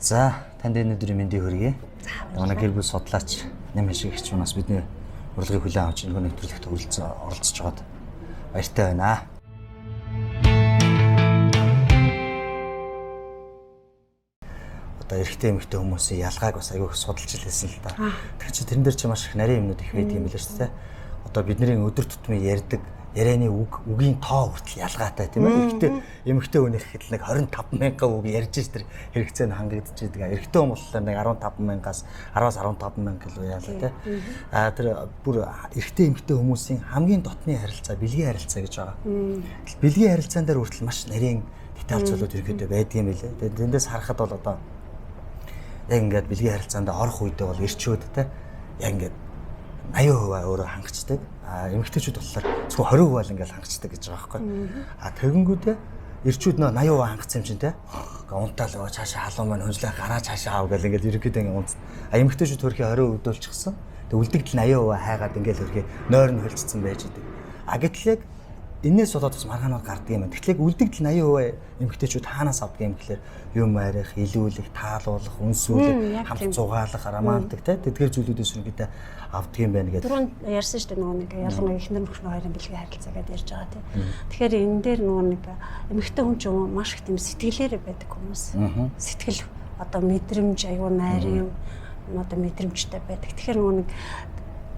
За, танд энэ өдрийн мэндийг хүргэе. Манай гэр бүл судлаач Ням Хашигч нас бидний урилгыг хүлээн авч энэ нэвтрүүлэгт оролцож байгаад баяртай байна. Одоо эрэгтэй эмэгтэй хүмүүсийн ялгааг бас аягүй судалж илсэн л да. Тэгэхээр чи тэрэн дээр чи маш их нарийн юмнууд их байдаг юм билээ шүү дээ. Одоо бидний өдөр тутмын ярьдаг ярианы үгийн тоо хүртэл ялгаатай тийм ээ. Эмэгтэй хүнийх хэд нэг 25,000 үг ярьж ш тэр хэрэгцээ нь хангагдаж идэг. Эрэгтэй хүн болохоор нэг 15,000-аас 10-15,000 км яалаа тийм. Тэр бүр эрэгтэй эмэгтэй хүмүүсийн хамгийн дотны харилцаа бэлгийн харилцаа гэж байгаа. Бэлгийн харилцаан дээр хүртэл маш нарийн детальцуулууд ерөөдөө байдаг юм билээ. Тэгээд тэндээс харахад бол одоо яг ингээд бэлгийн харилцаанд орох үедээ бол ирчүүд тийм яг ингээд 80% өөрөө хангацдаг. Эмэгтэйчүүд болохоор зөвхөн 20% л ингээл хангацдаг гэж байгаа байхгүй. Тэгэнгүүтээ ирчүүд нөө 80% хангацсан юм чинь те. Унтаал цаашаа халуун маань хөнжлөө гараа цаашаа аав гэл ингээл ерөөдөө ингээл унт. Эмэгтэйчүүд хөрхи 20% өдөлчихсөн. Тэг үлдэгдэл 80% хайгаад ингээл хөрхи нойр нь хөлцсөн байж идэг. Гэтэл яг энээс болоод бас маргаанууд гардаг юм байна. Тэгэхээр үлдэгдэл 80% эмэгтэйчүүд хаанаас авдаг юм гэхээр юм арих, илүүлэх, таалуулах, үнсүүлэх, хамт зугаалах, романтик тэдгээр зүйлүүдээс үргэлжлээд авдаг юм байна гэдэг. Түрүүн ярьсан шүү дээ нөгөө нэг ялангуяа эхнэр нөхрийн хоёрын бэлгийн харилцаа гэдээ ярьж байгаа тийм. Тэгэхээр энэ дээр нөгөө нэг эмэгтэй хүн ч юм маш их тийм сэтгэлээрээ байдаг хүмүүс. Сэтгэл одоо мэдрэмж аюу найрын одоо мэдрэмжтэй байдаг. Тэгэхээр нөгөө нэг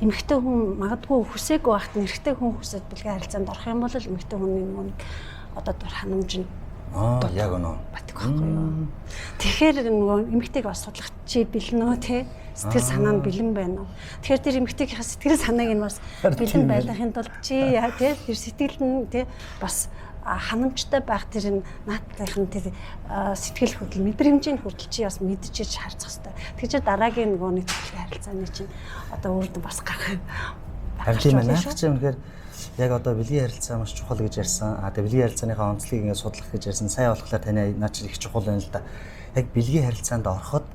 эмэгтэй хүн магадгүй хүсээгүй байхад эрэгтэй хүн хүсэж бэлгийн харилцаанд орох юм бол эмэгтэй хүний нэг одоо дур ханамж нь яг оноо батг байхгүй юу. Тэгэхээр нөгөө эмэгтэйг бас судлах чи бэлэн үү те сэтгэл санаа нь бэлэн байна уу. Тэгэхээр тэр эмэгтэйгийнхаа сэтгэл санааг нь бас бэлэн байлгахын тулд чи яа те тэр сэтгэл нь те бас ханамжтай байх тэр наадтайхан тэр сэтгэл хөдлөл мэдрэмжийн хөдлөл чи бас мэдчихэж харцах хэрэгтэй. Тэгэхээр чи дараагийн нөгөө нэг сэтгэл харилцааны чинь одоо өөрөөр бас гарах. Тийм ээ. Наач чи үнэхээр яг одоо бэлгийн харилцаа маш чухал гэж ярьсан. Тэгээ бэлгийн харилцааныхаа онцлогийг ингээд судлах гэж ярьсан. Сайн болохоор таны наач их чухал байна л да. Яг бэлгийн харилцаанд ороход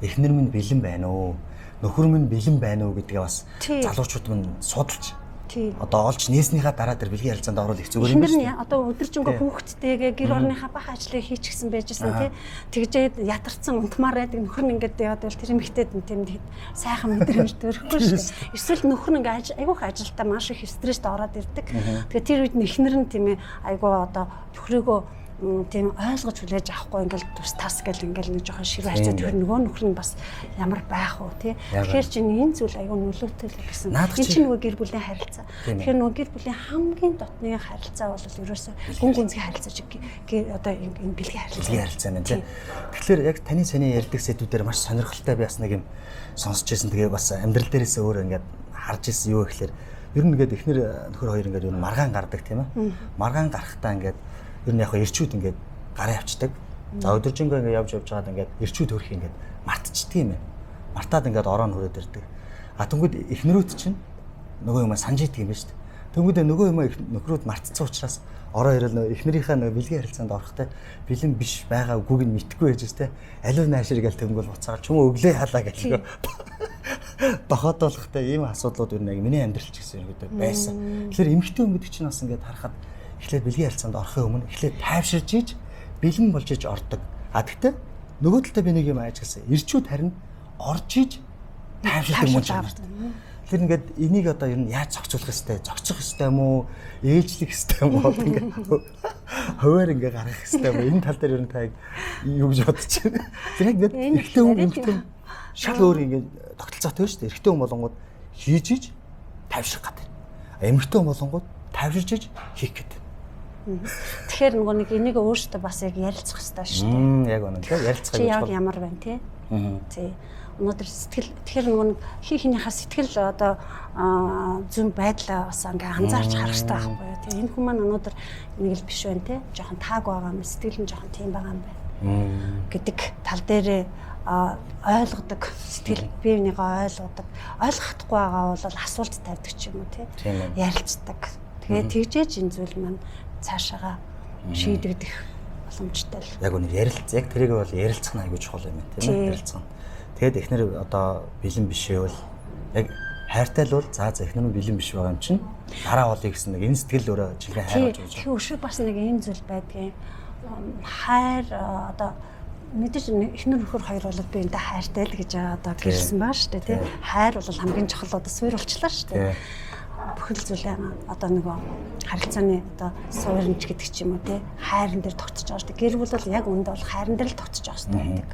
эхнэр минь бэлэн байна уу? Нөхөр минь бэлэн байна уу гэдгээ бас залуучууд минь судалж одоо олж нээснийхаа дараа тэр бэлгийн харилцаанд орвол их зүгээр юм байна. Эхнэр нь одоо өдөржингөө хүүхдтэйгээ гэр орныхаа бах ажлыг хийчихсэн байжсэн тий. Тэгжээд ятарцсан унтмаар байдаг нөхөр нь ингээд яваад бол тэр эмэгтэйд нь тийм сайхан мэдрэмж төрөхгүй шүү дээ. Эсвэл нөхөр нь ингээд айгүйх ажилдаа маш их стрессд ороод ирдэг. Тэгээ тэр үед эхнэр нь тийм ээ айгүй одоо төхрөөгөө тийм ойлгож хүлээж авахгүй ингээл тус тас гэл ингээл нэг жоохон ширүү харьцаа төхөр нөгөө нөхөр нь бас ямар байх уу тий. Тэгэхээр чинь энэ зүйл аюу нөлөөтэй л гэсэн. Энэ чинь нөгөө гэр бүлийн харилцаа. Тэгэхээр нөгөө гэр бүлийн хамгийн дотны харилцаа бол ерөөсөө гүн гүнзгий харилцаа чиг одоо энэ бэлгийн харилцаа байна тий. Тэгэхээр яг таны саний ярьдаг сэдвүүдээр маш сонирхолтой бас нэг юм сонсч байсан. Тэгээ бас амьдрал дээрээс өөр ингээд харж ирсэн юу гэхээр ер нь ингээд эхнэр нөхөр хоёр ингээд ер нь маргаан гардаг тийм ээ. Маргаан гарахтаа ингээд ер нь яг ирчүүд ингээд гараа явцдаг. За өдөржингөө ингээд явж байгаад ингээд ирчүүд хөрх ингээд мартчихдаг юм ээ. Мартаад ингээд ороо нь хүрээд ирдэг. Тэнгүүд эхнэрүүд чинь нөгөө юм санаж идэг юм байна шүү дээ. Тэнгүүд нөгөө юм нөхрүүд мартцсан учраас ороо ирэл эхнэрийнхээ нөгөө бэлгийн харилцаанд орохдоо бэлэн биш байгаа үгүйг нь мэдхгүй байж тээ. Аливаа наашир гээл тэнгүүл буцаагаад ч юм уу өглөө халаа гэлээ. Дохотоолохтой ийм асуудлууд ер нь яг миний амьдрал ч гэсэн ерөөдөө байсан. Тэгэхээр эмэгтэй хүн гэдэг чинь бас ингээд харахад эхлээд бэлгийн харилцаанд орохын өмнө эхлээд тайвширж ийж бэлэн болж иж ордог. Гэхдээ нөгөө талдаа би нэг юм ааж гэлсэн. Ирчүүд харин орж иж тайвширдаг юм шиг байна. Тэгэхээр ингээд энийг одоо ер нь яаж зохицуулах ёстой? Зохицох ёстой юм уу? Ээжлэх ёстой юм уу? Ингээд хуваар ингээд гаргах ёстой юм уу? Энэ тал дээр ер нь та юу гэж бодож байна? Яг ингээд эхлээ хүн эмэгтэй шал өөр ингээд тогтолцоотой байна шүү дээ. Эрэгтэй хүн болонгууд хийж иж тайвшрах гэдэг. Эмэгтэй хүн болонгууд тайвширж иж хийх гэдэг. Тэгэхээр нөгөө нэг энийг өөртөө бас яг ярилцах хэрэгтэй шүү дээ. Яг үнэ тийм ярилцах гэж байна. Яг ямар байна тий. Тий. Өнөөдөр сэтгэл тэгэхээр нөгөө нэг хинийхээ сэтгэл одоо зүн байдлаа бас ингээ анзаарч харах хэрэгтэй байхгүй юу. Тэгээ энэ хүмүүс маань өнөөдөр нэг л биш байна тий. Жохон тааг байгаа юм, сэтгэл нь жохон тийм байгаа юм байна. Гэдэг тал дээрээ ойлгодог сэтгэл биенийгээ ойлгодог. Ойлгохдохгүй байгаа бол асуулт тавьдаг ч юм уу тий. Ярилцдаг. Тэгээ тэгжээж энэ зүйл маань цаашаага шийдэгдэх боломжтой л. Яг үнэ ярилцах. Яг тэрийг бол ярилцах нь аягүй чухал юм байна тийм ээ. Ярилцах. Тэгэд эхнэр одоо бэлэн биш байвал яг хайртай л бол за эхнэр нь бэлэн биш байгаа юм чинь дараа болъё гэсэн нэг энэ сэтгэл өөрөө чихээ хайр болж байгаа. Тэгэхээр өшөө бас нэг энэ зүйл байдгийн хайр одоо мэдээж эхнэр нөхөр хоёр бол биентэй хайртай л гэж одоо гэрсэн баа шүү дээ тий. Хайр бол хамгийн чухал одоо суурилчлаа шүү дээ. Бүхэл зүйлээ одоо нөгөө харилцааны одоо сууринч гэдэг ч юм уу тий. Хайран дээр тогтож байгаа шүү дээ. Гэр бүл бол яг үндэ бол хайран дээр л тогтож байгаа шүү дээ.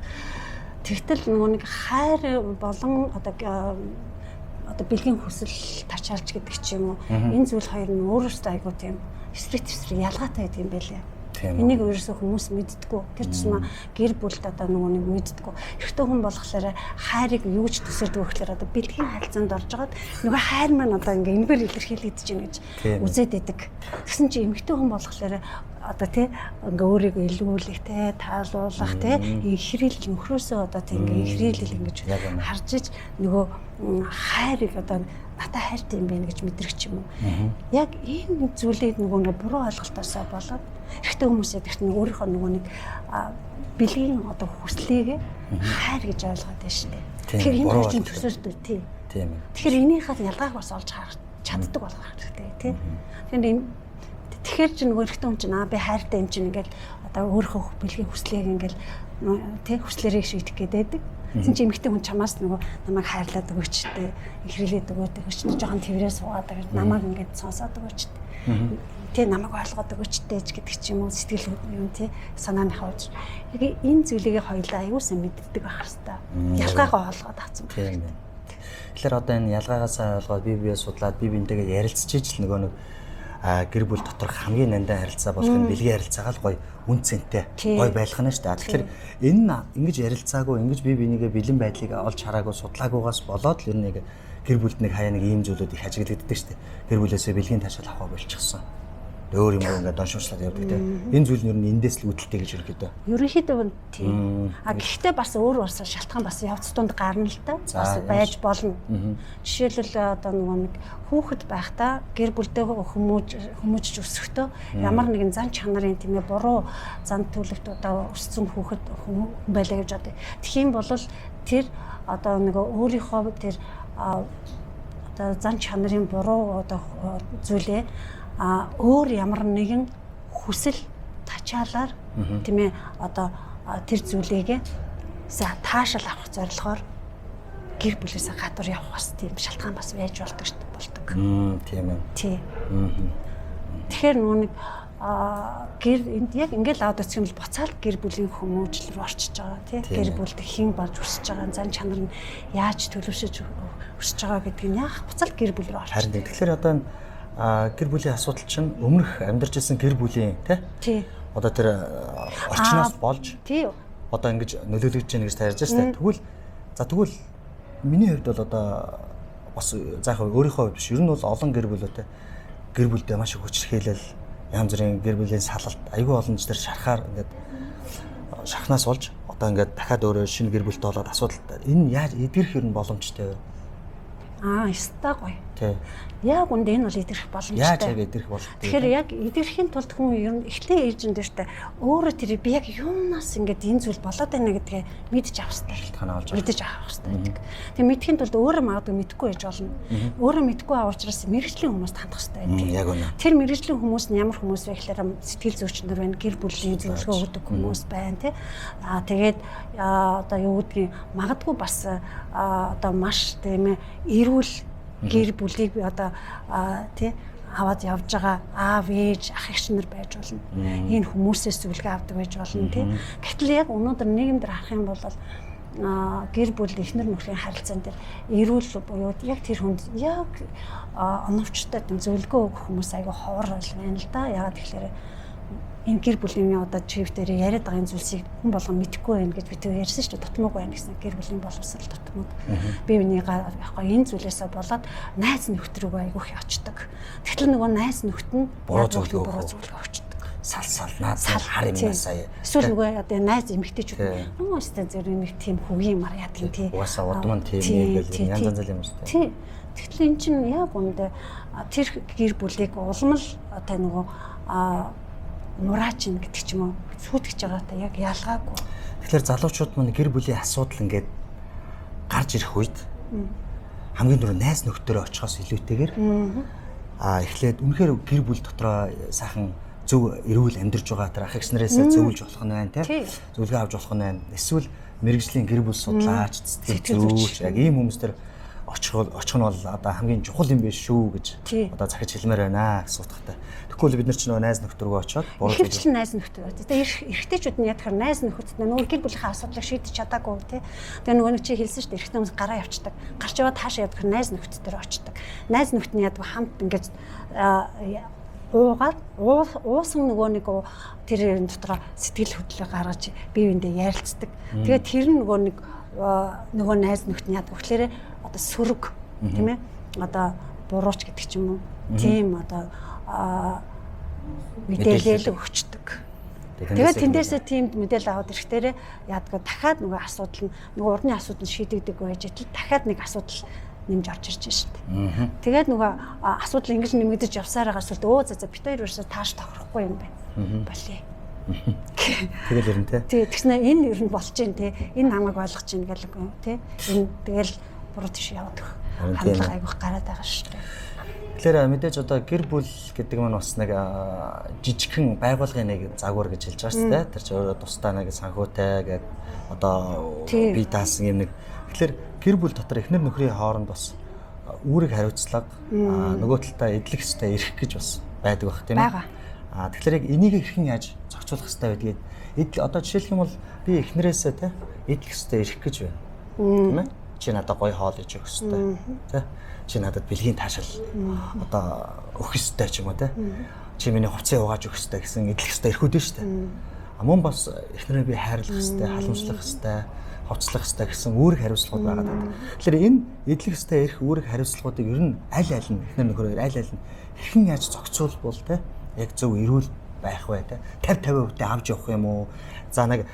Тэгтэл нөгөө нэг хайр болон одоо бэлгийн хүсэл тачаалж гэдэг ч юм уу. Энэ зүйл хоёр нь өөрөөсөө айгуу тийм эсрэг ялгаатай гэдэг юм байлээ. Энийг ерөөсөө хүмүүс мэддэггүй. Тэр тусмаа гэр бүлд одоо нөгөө нэг мэддэггүй. Эрэгтэй хүн болохоор хайрыг юу гэж төсөөлдөг вэ гэхээр одоо бэлгийн харилцаанд орж байгаад нөгөө хайр маань одоо ингээ энэгээр илэрхийлэгдэж байна гэж үзээд байдаг. Тэгсэн чинь эмэгтэй хүн болохоор одоо тий ингээ өөрийгөө илгүүлэх тий таалуулах тий ихрэл нөхрөөсөө одоо тий ингээ ихрэлэл ингэж харж иж нөгөө хайрыг одоо надад хайртай юм байна гэж мэдрэх юм уу. Яг энэ зүйлийг нөгөө буруу ойлголтоосоо болоод эрэгтэй хүмүүс ядагт өөрийнхөө нөгөө нэг бэлгийн одоо хүслийг хайр гэж ойлгоод байна шүү дээ. Тэгэхээр энэ хоёрын төсөөлдөг тий. Тэгэхээр энийхээ ялгааг бас олж харах чаддаг болох хэрэгтэй тий. Тэгэхээр чи нөгөө эрэгтэй хүн чинь би хайртай юм чинь ингээл одоо өөрийнхөө бэлгийн хүслийг ингээл тий хүслээрээ шийдэх гэдэг. Тэгсэн чи эмэгтэй хүн чамаас нөгөө намайг хайрлаад өгөөчтэй, ихрэлээд өгөөчтэй, жоохон тэрвэрээ суугаад байгаа намайг ингээд сонсоод өгөөчтэй. Тэ намайг ойлгоод өгөөчтэй гэдэг ч юм уу сэтгэл юм тий санааны хавж. Яг энэ зүйлийг хоёулаа аюулсан мэддэг байх хэвээр. Ялгаагаа олгоод авсан байх. Тэгэхээр одоо энэ ялгаагаасаа ойлгоод бие судлаад бие биентэйгээ ярилцчихж л нөгөө нэг гэр бүл дотор хамгийн нандин харилцаа болох нь бэлгийн харилцаагаа л гоё үн цэнтэй гоё байлгах нь шүү дээ. Тэгэхээр энэ ингэж ярилцаагүй ингэж бие бинийгээ бэлэн байдлыг олж хараагүй судлаагүйгаас болоод л ер нь гэр бүлд нэг хаяа нэг ийм зүйлүүд их ажиглагддаг шүү дээ. Гэр бүлээсээ бэлгийн таашаал авах болчихсон. Өөр юм ингээд доншуулаад явдаг тийм. Энэ зүйл нь ер нь эндээс л үүдэлтэй гэж ерөөдөө. Ерөнхийдөө тийм. Гэхдээ бас өөр бас шалтгаан бас явц тунд гарна л та. Бас байж болно. Жишээлбэл одоо нөгөө нэг хүүхэд байхдаа гэр бүлтэй хүмүүжж өсөхдөө ямар нэгэн зан чанарын тийм ээ буруу зан төлөвт одоо өссөн хүүхэд байлаа гэж бодъё. Тэгхийн бол тэр одоо нөгөө өөрийнхөө тэр одоо зан чанарын буруу одоо зүйлээ өөр ямар нэгэн хүсэл тачаалаар тийм ээ одоо тэр зүйлийг таашаал авах зорилгоор гэр бүлээсээ гадуур явах бас тийм шалтгаан бас байж болдог шүү дээ. Тийм ээ. Тий. Тэгэхээр нөгөө нэг гэр яг ингээл аваад өсөх юм бол буцаал гэр бүлийн хүмүүжил рүү орчиж байгаа тий. Гэр бүлд хэн болж өсөж байгаа зан чанар нь яаж төлөвшөж өсөж байгаа гэдгийг нь яг буцаал гэр бүл рүү орчих. Харин тэгэхээр одоо гэр бүлийн асуудал чинь өмнөх амьдарч ирсэн гэр бүлийн тий одоо тэр орчноос болж тий одоо ингэж нөлөөлөгдөж байна гэж тарьж байна. Тэгвэл миний хувьд бол одоо бас заахаа өөрийнхөө хувьд биш ер нь бол олон гэр бүлтэй гэр бүлдээ маш их хүчрхийлэл янз бүрийн гэр бүлийн салалт айгүй олон ч тэр шарахаар ингээд шахнаас болж одоо ингээд дахиад өөрөө шинэ гэр бүлтэй болоод асуудал энэ яаж эдгэрэх юм боломжтой вэ? Ястаа гоё. Тий. Яг үндэ энэ бол идэрх боломжтой. Яаж яг идэрх боломжтой. Тэгэхээр яг идэрхийн тулд хүн ер нь эхлээ эйжен дээртэй өөрөө тэр би яг юунаас ингэж энэ зүйл болоод байна гэдгээ мэдж авах хэрэгтэй. Шалтгаанаа олж мэдж авах хэрэгтэй. Тэгээ мэдхийн тулд өөрөө магадгүй мэдгүй байж болно. Өөрөө мэдгүй авах учраас мэрэгжлийн хүмүүст хандах хэрэгтэй байдаг. Яг үнэ. Тэр мэрэгжлийн хүмүүс нь ямар хүмүүс вэ гэхээр сэтгэл зүйчнэр байна, гэр бүлийн зөвлөгөө өгдөг хүмүүс байна тий. Тэгээд одоо юу гэдгийг магадгүй бас одоо маш тийм ээ гэр бүлийг одоо тий аваад явж байгаа аав ээж ах эх нар байж болно. Энэ хүмүүсээс зөвлөгөө авдаг байж болно тий. Гэтэл яг өнөөдөр нийгэмдэр харах юм бол гэр бүл эхнэр нөхрийн харилцаан дээр эрүүл буюу яг тэр хүнд яг оновчтой зөвлөгөө өгөх хүмүүс айгүй ховор байна л да. Ягаад тэгэхээр энэ гэр бүлийн одоо чив дээр яриад байгаа энэ зүйлсийг хүн болгон мэдэхгүй байх гэж бид ярьсан шүү дээ. Дутмаг байна гэсэн гэр бүлийн боловсрол дутмаг. Бие бинийгаа яахгүй энэ зүйлээсээ болоод найз нөхд рүү айгүйх очдог. Тэгтэл нөгөө найз нөхд нь буруу зөвлөгөө өгчдөг. Сал наацаар хар юм сая. Эсвэл нөгөө одоо найз эмэгтэйчүүд нөгөө өстэй зэрэг нэг тийм хөгийн мар яадаг тий. Угаасаа удман тийм нэг янз янз юм шүү дээ. Тий. Тэгтэл эн чинь яг үндэ тэр гэр бүлийг улам л одоо нөгөө нураач гэдэг ч юм уу сүйтгэж байгаатай яг ялгаагүй. Тэгэхээр залуучууд маань гэр бүлийн асуудал ингээд гарч ирэх үед хамгийн түрүү найз нөхдөөрөө очихоос илүүтэйгээр эхлээд үнэхээр гэр бүл дотроо сайхан зөв эрүүл амьдарч байгаа тэр ах эгснэрээсээ зөвлөж болох нь байна те. Зөвлөгөө авч болох нь байна. Эсвэл мэрэгжлийн гэр бүл судлаач, сэтгэл зүйч яг ийм хүмүүс төр очих нь бол одоо хамгийн чухал юм биш шүү гэж одоо захиж хэлмээр байна гэсэн утгатай. Тэгвэл бид нар ч нөгөө найз нөхд рүү очиод буруу хэлж найз нөхд. Тэгээ эрэгтэйчүүд нь ядахаар найз нөхөд нөгөө гэр бүлийнхээ асуудлыг шийдэж чадаагүй тий. Тэгээ нөгөө нэг чи хэлсэн шүү дээ эрэгтэй хүмүүс гараа явчихдаг. Гарч яваад хаашаа ядахаар найз нөхд төр очдог. Найз нөхд нь яддаг хамт ингээд уугаад уусан нөгөө нэг тэр дотор сэтгэл хөдлөлөө гаргаж бие биендээ ярилцдаг. Тэгээ тэр нөгөө нэг нөгөө найз нөхд нь яддаг. Тэгэхээр одоо сөрөг тийм ээ одоо бурууч гэдэг ч юм уу. Тийм одоо мэдээлэл өгчдөг. Тэгээд тэндээсээ тийм мэдээлэл аваад ирэхдээ яадаг дахиад нөгөө асуудал нь нөгөө урдны асуудал шийдэгдэг байж итэл дахиад нэг асуудал нэмж орж ирж байна шүү дээ. Тэгээд нөгөө асуудал ингэж нэмэгдэж явсаар байгаа сүлд за бит хоёр ерөөсөө тааш тохирохгүй юм байна. Болий. Тэгэл ер нь тий. Тэгснэ энэ ер нь болж гин тий. Энэ намайг ойлгож гин гэх юм тий. Энэ тэгэл буруу тийш явдаг. Хандлага айгүйх гараад байгаа шүү дээ. Тэгэхээр мэдээж одоо гэр бүл гэдэг нь бас нэг жижигхэн байгуулгын нэг загвар гэж хэлж байгаа шүү дээ. Тэр чинь өөрөө тусдаа нэг санхүүтэй гэдэг одоо бие даасан юм нэг. Тэгэхээр гэр бүл дотор эхнэр нөхрийн хооронд бас үүрэг хариуцлага нөгөө талдаа эдлэх хэвээр ирэх гэж бас байдаг бах тийм ээ. Тэгэхээр яг энийг хэрхэн яаж зохицуулах хэвээр байдгийг одоо жишээлх юм бол би эхнэрээсээ те эдлэх хэвээр ирэх гэж байна. Тийм ээ. Чи надад гоё хоол иж өгөх хэвээр те. Чи надад бэлгийн таашаал одоо өгөх хэвээр ч юм уу те. Чи миний хувцас угааж өгөх хэвээр гэсэн эдлэх хэвээр ирэхүүд нь шүү дээ. Мөн бас эхнэрээ би хайрлах хэвээр, халамжлах хэвээр, хувцлах хэвээр гэсэн үүрэг хариуцлагууд байгаа даа. Тэгэхээр энэ эдлэх хэвээр ирэх үүрэг хариуцлагуудыг ер нь аль нь эхнэр нөхрөөр аль нь хэрхэн яаж зохицуулбал те яг зөв эрүүл байх вэ те 50-50% авч явах юм уу? За нэг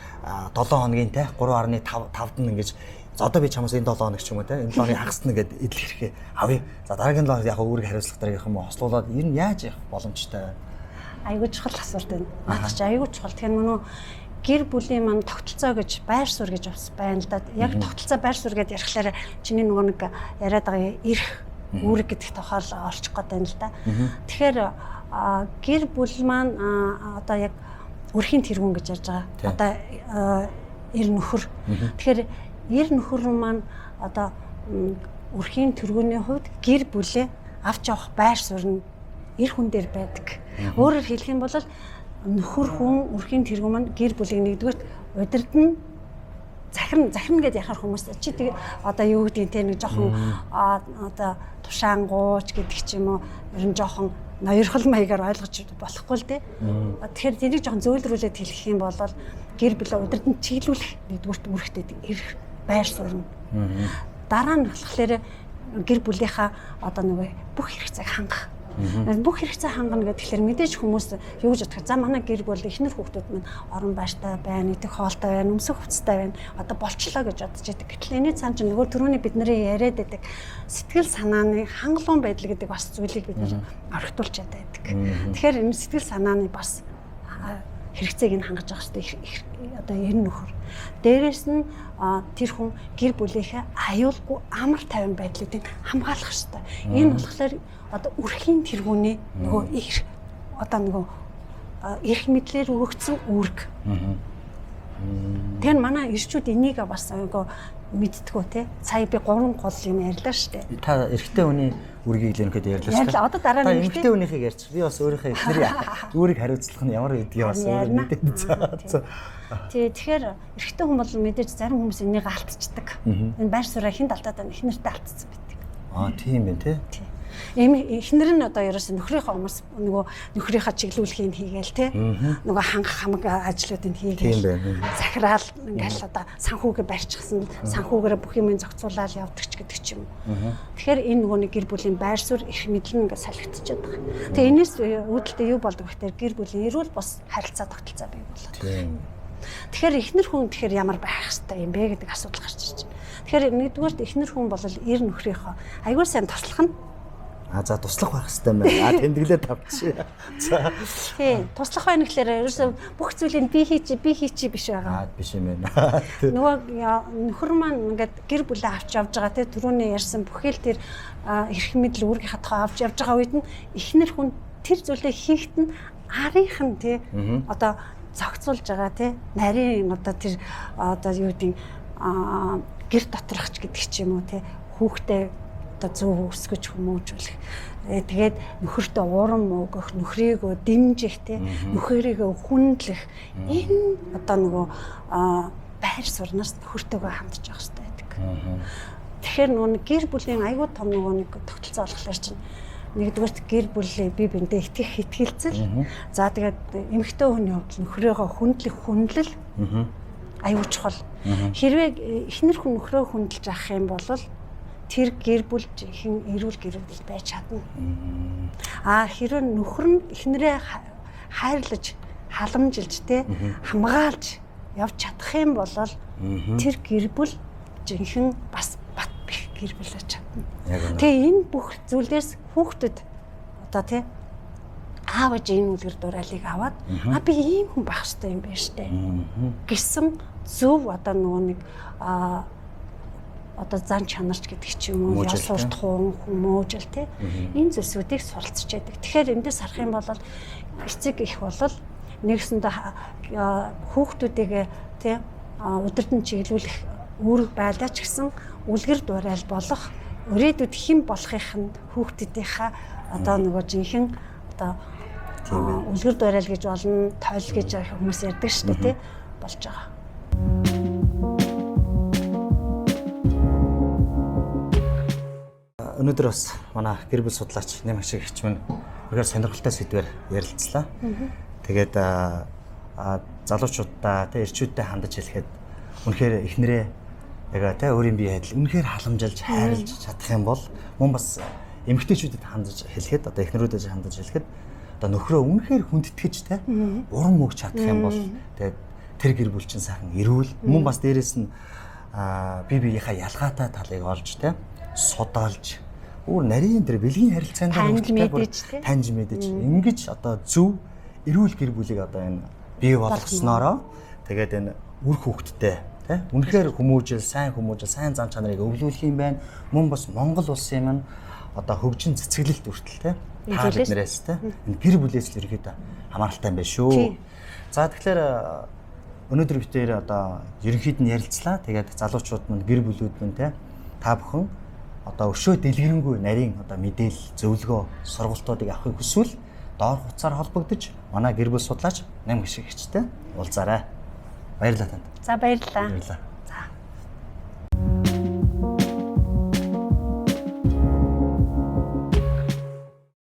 7 хоногийн те 3.5 ингэж одоо би чамаас энэ 7 хоног ч юм уу те энэ 7 хоногийн хагасна гэд эдлэх хэрэгээ авъя. За дараагийн 7 яг үүрэг хариуцлага дээр гэх юм уу хослуулаад ер нь яаж явах боломжтой вэ? Айгуу чухал асуулт байна. Надад ч айгуу чухал. Тэгэхээр нөгөө гэр бүлийн маань тогтолцоо гэж байр суурь гэж бас байна л да. Яг тогтолцоо байр суурь гэдээ ярихлаараа чиний нөгөө нэг яриад байгаа эрх үүрэг гэдэг тохиол орчих гээд байна л да. Тэгэхээр гэр бүл маань одоо яг өрхийн тэргүүн гэж ярьж байгаа. Одоо эр нөхөр. Тэгэхээр эр нөхөр маань одоо өрхийн тэргүүний хувьд гэр бүлээ авч явах байр суурь нь эр хүн дээр байдаг. Өөрөөр хэлэх юм бол нөхөр хүн өрхийн тэргүүн маань гэр бүлийг нэгдүгээр удирдна захирна гэдээ яхаар хүмүүс чи тэг одоо юу гэдгийг те нэг жоохон одоо тушаангууч гэдэг ч юм уу ер нь жоохон ноёрхол маягаар ойлгож болохгүй л дээ. Тэгэхээр тэрийг жоохон зөөлрүүлээд хэлэх юм бол гэр бүлээ удирдан чиглүүлэх нэгдүгürt үүрэгтэй ирэх байр суурь. Дараа нь болохоор гэр бүлийнхаа одоо нөгөө бүх хэрэгцээг хангах. Бүх хэрэгцээ хангана гэхээр мэдээж хүмүүс юу гэж бодох. За манай гэр бүл эхнэр хүүхдүүд минь орон байртай байна, идэх хоолтой байна, өмсөх хувцастай байна. Одоо болчлоо гэж бодож идэг. Гэтэл энэ цаан чинь нөгөө түрүүний бидний яриад байдаг сэтгэл санааны хангалуун байдал гэдэг бас зүйлийг бид нэр орхитуулж чаддаг. Тэгэхээр энэ сэтгэл санааны бас хэрэгцээг нь хангаж явах хэрэгтэй одоо ер нь нөхөр. Дээрээс нь тэр хүн гэр бүлийнхээ аюулгүй амар тайван байдлыг хамгаалах хэрэгтэй. Энэ болохоор одоо өрхийн тэргүүний нөгөө их одоо нөгөө эрх мэдлэр өргөцсөн үүрэг. Тэр манай ирчүүд энийг бас айгаа мэдтгүү те. Сая би 3 гол юм ярьлаа шүү дээ. Та эрэгтэй хүний үргийг л ерөнхийдөө ярьлаа шүү дээ. Одоо дараа нь эрэгтэй хүнийхийг ярьж. Би бас өөрийнхөө эхнэрийн үүрэг хариуцлах нь ямар гэдгийг бас мэдээд. Тэгэхээр эрэгтэй хүн бол мэдээж зарим хүмүүс энийг алдчихдаг. Энэ байр сууриа хэн алдаад байна? Эхнэртэй алдсан байдаг. Тийм байх тий. Эхнэр нь одоо ерөөсөө нөхрийнхөө хүмүүс нөгөө нөхрийнхөө чиглүүлэхийг хийгээл те нөгөө хангах хамаг ажлуудыг хийгээл захираал ингээл одоо санхүүгээ барьчихсан санхүүгээрээ бүх юм зохицуулаад явдаг ч гэдэг ч юм. Тэгэхээр энэ нөгөө нэг гэр бүлийн байр суурь эрх мэдэл ингээд салхитчихад байгаа. Тэгээ энэс үүдэлтэй юу болдог вэ гэхээр гэр бүлийн эрүүл бос харилцаа тогтолцоо бий болоод. Тэгэхээр эхнэр хүн тэгэхээр ямар байх хэвээр юм бэ гэдэг асуудал гарч ирж байна. Тэгэхээр нэгдүгээр эхнэр хүн бол эр нөхрийнхөө аягүй сайн туслах нь за туслах байх хэвээр байна. Тэмдэглээд тавчих. За. Тий, туслах байна гэхээр ерөөсөө бүх зүйлийг би хийчи биш байгаа. Биш юм байна. Нөгөө нөхөр маань ингээд гэр бүлээ авч явж байгаа те түрүүний ярьсан бүхэл тэр эрх мэдэл үүргийн хатгаа авч явж байгаа үед нь эхнэр хүн тэр зүйлээ хийхэд нь арийнх нь тий одоо зохицуулж байгаа тий нарийн одоо тэр одоо юу гэдэг гэр доторхч гэдэг ч юм уу тий хүүхдээ одоо зөв өсгөж хүмүүжүүлэх. Тэгээд нөхөртөө урам өгөх, нөхрийгөө дэмжих тий нөхөрийгөө хүндлэх энэ одоо нөгөө байр сурнаас нөхөртөөгөө хандж явах хэрэгтэй байдаг. Тэгэхээр нөгөө гэр бүлийн аюул том нөгөө нэг тогтолцоо болохоор чинь нэгдүгээрт гэр бүлээ бие биендээ итгэх итгэлцэл. За тэгээд эмэгтэй хүний хувьд нөхрөөгөө хүндлэл аюул чухал. Хэрвээ эхнэр хүн нөхрөө хүндэлж авах юм бол тэр гэр бүл жинхэнэ эрүүл гэр бүл байж чадна. Хэрвээ нөхөр нь эхнэрээ хайрлаж, халамжилж те хамгаалж явж чадах юм бол тэр гэр бүл жинхэнэ бас бат бих гэр бүл байж чадна. Тэгээ энэ бүх зүйлээс хүүхдэд одоо тий аав ээж энэ үлгэр дуурайлыг аваад би ийм хүн байх хэрэгтэй юм байна штэ гэсэн зөв одоо нөгөө нэг одоо зан чанарч гэдэг ч юм уу яс урт хүмүүжил тий энэ зүйлсүүдийг суралцж яадаг. Тэгэхээр эндээс харах юм бол эцэг их бол нэгсэндээ хүүхдүүдийг тий удирдан чиглүүлэх үүрэг байлаа ч гэсэн үлгэр дуурайл болох өрөөдөд хэн болохынх нь хүүхдүүдийнхаа одоо нөгөө жинхэнэ одоо үлгэр дуурайл гэж болно, тойл гэж хүмүүс ярьдаг шүү дээ тий болж байгаа. Өнөөдөр бас манай гэр бүл судлаач Нямх шиг гэгч мань үнэхээр сонирхолтой сэдвээр ярилцлаа. Тэгээд залуучуудаа тэ эрчүүдтэй хандаж хэлэхэд үнэхээр эхнэрээ яг тэ өөрийн бие адил үнэхээр халамжилж хайрлж чадах юм бол мөн бас эмэгтэйчүүдэд хандаж хэлэхэд одоо эхнэрүүдэд хандаж хэлэхэд одоо нөхрөө үнэхээр хүндэтгэж тэ урам өгч чадах юм бол тэгээд тэр гэр бүл чинь сайхан эрүүл мөн бас дээрэс нь бие биенийхээ ялгаатай талыг олж тэ судаалж өөр нарийн дээр бэлгийн харилцаанд таньж мэдэж ингэж одоо зөв эрүүл гэр бүлийг одоо энэ бий болгоснороо тэгээд энэ үр хөвгтдээ тий үнэхээр хүмүүжил сайн зам чанарыг өвлүүлэх юм байна. Мөн бас Монгол улсын маань одоо хөгжин цэцгэлэлт хүртэл тий та биднээс тий энэ гэр бүлээс л ерөөдөө хамааралтай юм байна шүү. За тэгэхээр өнөөдөр битээр одоо ерөнхийд нь ярилцлаа. Тэгээд залуучууд мань гэр бүлүүд мань тий та бүхэн одоо өшөө дэлгэрэнгүй нарийн одоо мэдээлэл зөвлөгөө сургалтуудыг авахыг хүсвэл доор хуудасаар холбогдож манай гэр бүл судлаач Нямх шиг гэгчтэй уулзаарай. Баярлалаа танд. За баярлалаа. Баярлалаа.